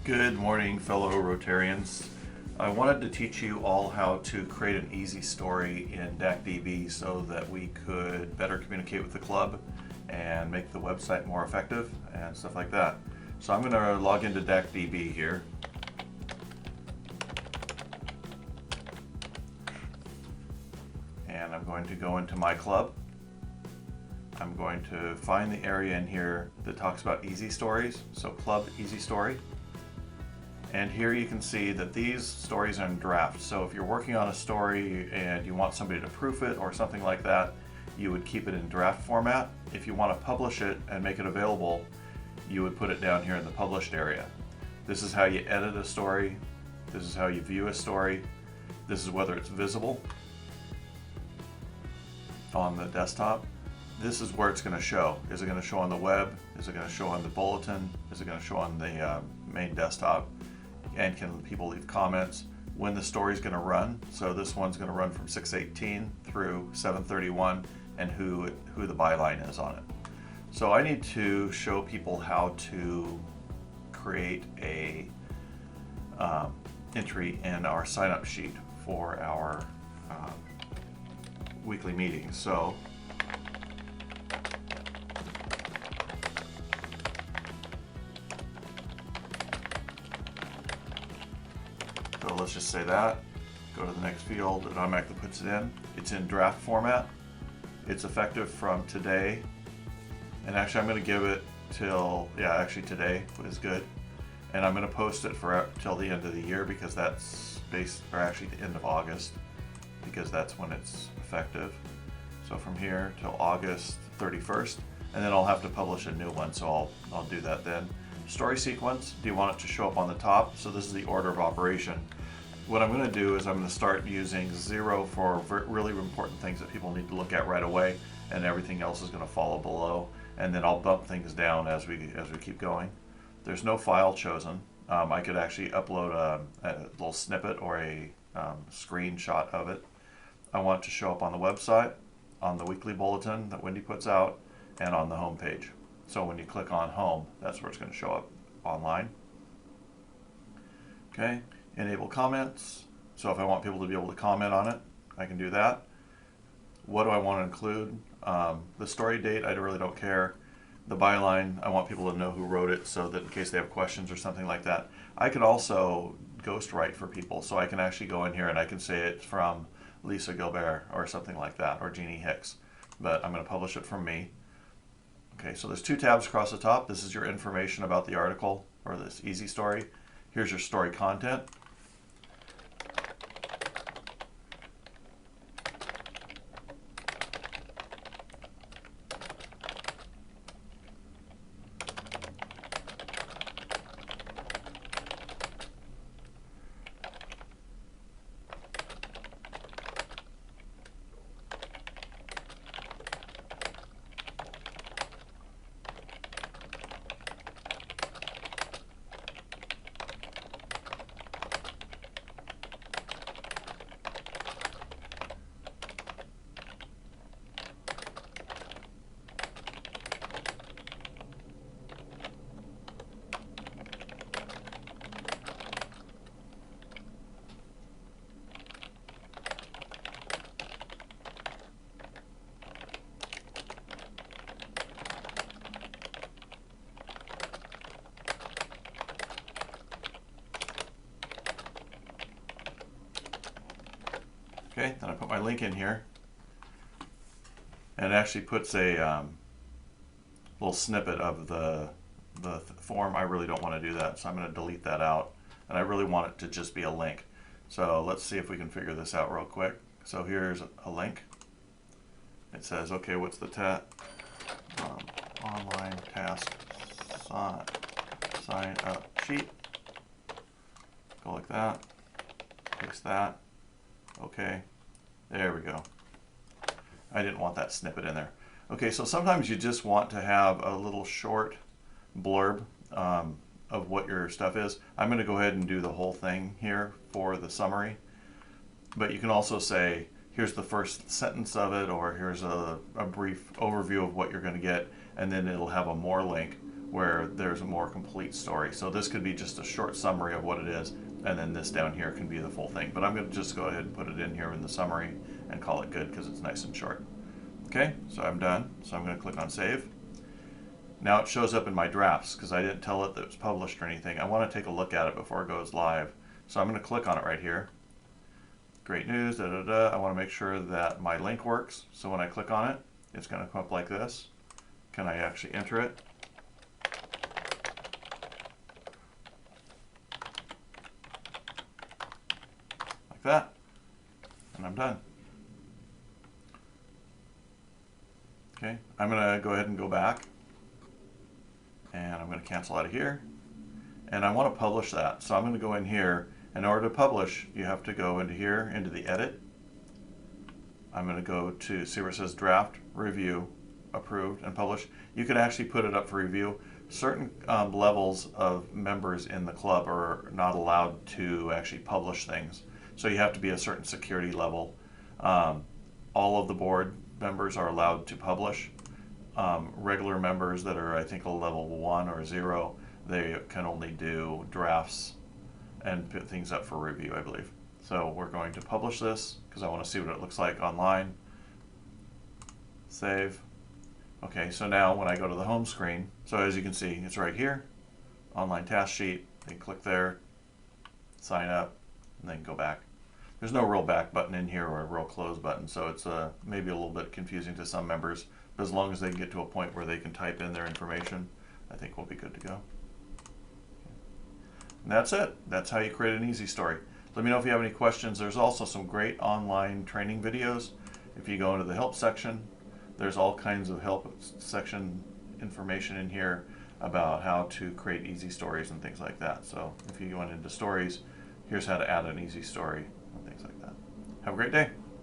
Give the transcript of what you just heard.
Good morning, fellow Rotarians. I wanted to teach you all how to create an easy story in DACdb so that we could better communicate with the club and make the website more effective and stuff like that. So I'm going to log into DACdb here. And I'm going to go into my club. I'm going to find the area in here that talks about easy stories, so Club Easy Story. And here you can see that these stories are in draft. So if you're working on a story and you want somebody to proof it or something like that, you would keep it in draft format. If you want to publish it and make it available, you would put it down here in the published area. This is how you edit a story. This is how you view a story. This is whether it's visible on the desktop. This is where it's going to show. Is it going to show on the web? Is it going to show on the bulletin? Is it going to show on the main desktop? And can people leave comments? When the story is going to run. So this one's going to run from 6:18 through 7:31, and who the byline is on it. So I need to show people how to create a entry in our sign-up sheet for our weekly meetings. So let's just say that. Go to the next field, it automatically puts it in. It's in draft format. It's effective from today. And actually I'm going to give it till, actually today is good. And I'm going to post it for till the end of the year because that's actually the end of August, because that's when it's effective. So from here till August 31st, and then I'll have to publish a new one, so I'll do that then. Story sequence, do you want it to show up on the top? So this is the order of operation. What I'm going to do is I'm going to start using 0 for really important things that people need to look at right away, and everything else is going to follow below, and then I'll bump things down as we keep going. There's no file chosen. I could actually upload a little snippet or a screenshot of it. I want it to show up on the website, on the weekly bulletin that Wendy puts out, and on the home page. So when you click on home, that's where it's going to show up online. Okay, enable comments. So if I want people to be able to comment on it, I can do that. What do I want to include? The story date, I really don't care. The byline, I want people to know who wrote it so that in case they have questions or something like that. I can also ghostwrite for people, so I can actually go in here and I can say it's from Lisa Gilbert or something like that, or Jeannie Hicks. But I'm going to publish it from me. Okay, so there's 2 tabs across the top. This is your information about the article or this easy story. Here's your story content. Okay, then I put my link in here, and it actually puts a little snippet of the form. I really don't want to do that, so I'm going to delete that out, and I really want it to just be a link. So let's see if we can figure this out real quick. So here's a link. It says, okay, what's the online task sign up sheet. Go like that, paste that. Okay, there we go. I didn't want that snippet in there. Okay, so sometimes you just want to have a little short blurb of what your stuff is. I'm going to go ahead and do the whole thing here for the summary, but you can also say, here's the first sentence of it, or here's a brief overview of what you're going to get, and then it'll have a more link where there's a more complete story. So this could be just a short summary of what it is, and then this down here can be the full thing. But I'm going to just go ahead and put it in here in the summary and call it good because it's nice and short. Okay, so I'm done. So I'm going to click on save. Now it shows up in my drafts because I didn't tell it that it was published or anything. I want to take a look at it before it goes live. So I'm going to click on it right here. Great news, da da da. I want to make sure that my link works. So when I click on it, it's going to come up like this. Can I actually enter it? Like that. And I'm done. Okay, I'm going to go ahead and go back. And I'm going to cancel out of here. And I want to publish that. So I'm going to go in here. In order to publish, you have to go into here, into the edit. I'm going to go to see where it says draft, review, approved, and publish. You can actually put it up for review. Certain levels of members in the club are not allowed to actually publish things. So you have to be a certain security level. All of the board members are allowed to publish. Regular members that are, I think, a level 1 or 0, they can only do drafts and put things up for review, I believe. So we're going to publish this because I want to see what it looks like online. Save. Okay, so now when I go to the home screen, so as you can see, it's right here, online task sheet. You can click there, sign up, and then go back. There's no real back button in here or a real close button, so it's maybe a little bit confusing to some members. But as long as they can get to a point where they can type in their information, I think we'll be good to go. And that's it. That's how you create an easy story. Let me know if you have any questions. There's also some great online training videos. If you go into the help section, there's all kinds of help section information in here about how to create easy stories and things like that. So if you went into stories, here's how to add an easy story and things like that. Have a great day.